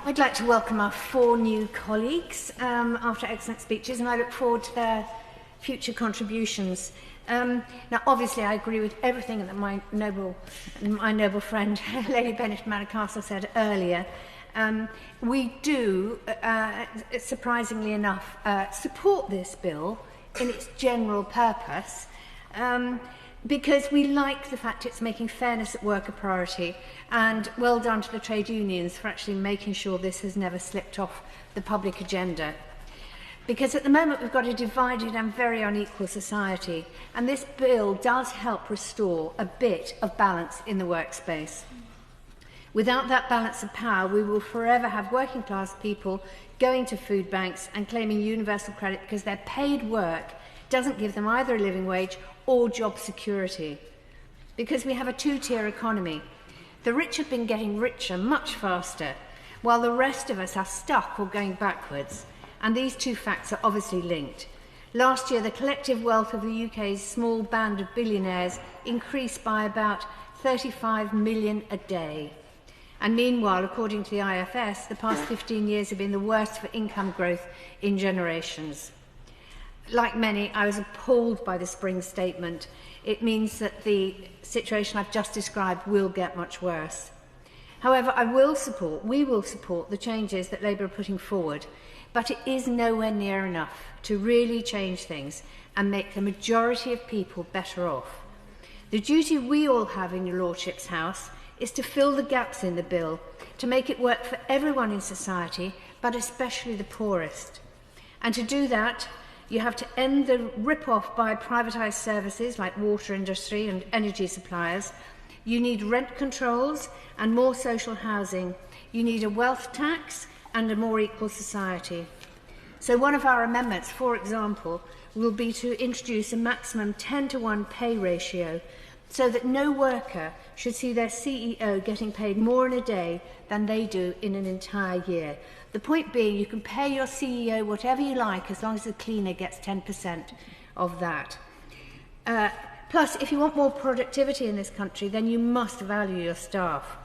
I'd like to welcome our 4 new colleagues after excellent speeches, and I look forward to their future contributions. Now, obviously, I agree with everything that my noble friend, Lady Bennett Manicastle, said earlier. We do, surprisingly enough, support this bill in its general purpose, because we like the fact it's making fairness at work a priority, and well done to the trade unions for actually making sure this has never slipped off the public agenda. Because at the moment we've got a divided and very unequal society, and this bill does help restore a bit of balance in the workspace. Without that balance of power, we will forever have working class people going to food banks and claiming universal credit because their paid work doesn't give them either a living wage or job security. Because we have a two-tier economy. The rich have been getting richer much faster, while the rest of us are stuck or going backwards. And these two facts are obviously linked. Last year, the collective wealth of the UK's small band of billionaires increased by about 35 million a day. And meanwhile, according to the IFS, the past 15 years have been the worst for income growth in generations. Like many, I was appalled by the Spring statement. It means that the situation I've just described will get much worse. However, we will support the changes that Labour are putting forward, but it is nowhere near enough to really change things and make the majority of people better off. The duty we all have in your Lordship's House is to fill the gaps in the bill, to make it work for everyone in society, but especially the poorest. And to do that, you have to end the rip-off by privatised services like water industry and energy suppliers. You need rent controls and more social housing. You need a wealth tax and a more equal society. So one of our amendments, for example, will be to introduce a maximum 10-to-1 pay ratio so that no worker should see their CEO getting paid more in a day than they do in an entire year. The point being, you can pay your CEO whatever you like as long as the cleaner gets 10% of that. Plus, if you want more productivity in this country, then you must value your staff.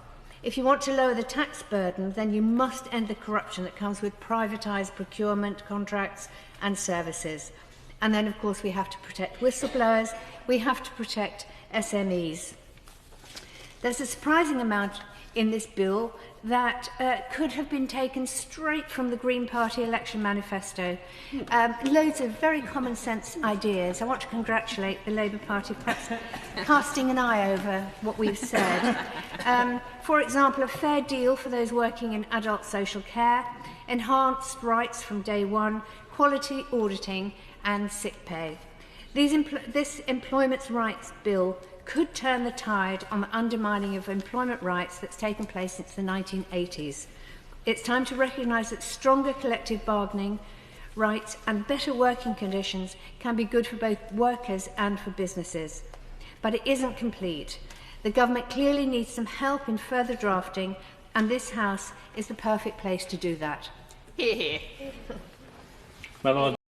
If you want to lower the tax burden, then you must end the corruption that comes with privatised procurement, contracts and services. And then, of course, we have to protect whistleblowers, we have to protect SMEs. There's a surprising amount in this bill that could have been taken straight from the Green Party election manifesto. Loads of very common sense ideas. I want to congratulate the Labour Party for perhaps casting an eye over what we've said. For example, a fair deal for those working in adult social care, enhanced rights from day one, quality auditing and sick pay. This employment rights bill could turn the tide on the undermining of employment rights that's taken place since the 1980s. It's time to recognise that stronger collective bargaining rights and better working conditions can be good for both workers and for businesses. But it isn't complete. The government clearly needs some help in further drafting, and this House is the perfect place to do that. Hear, hear.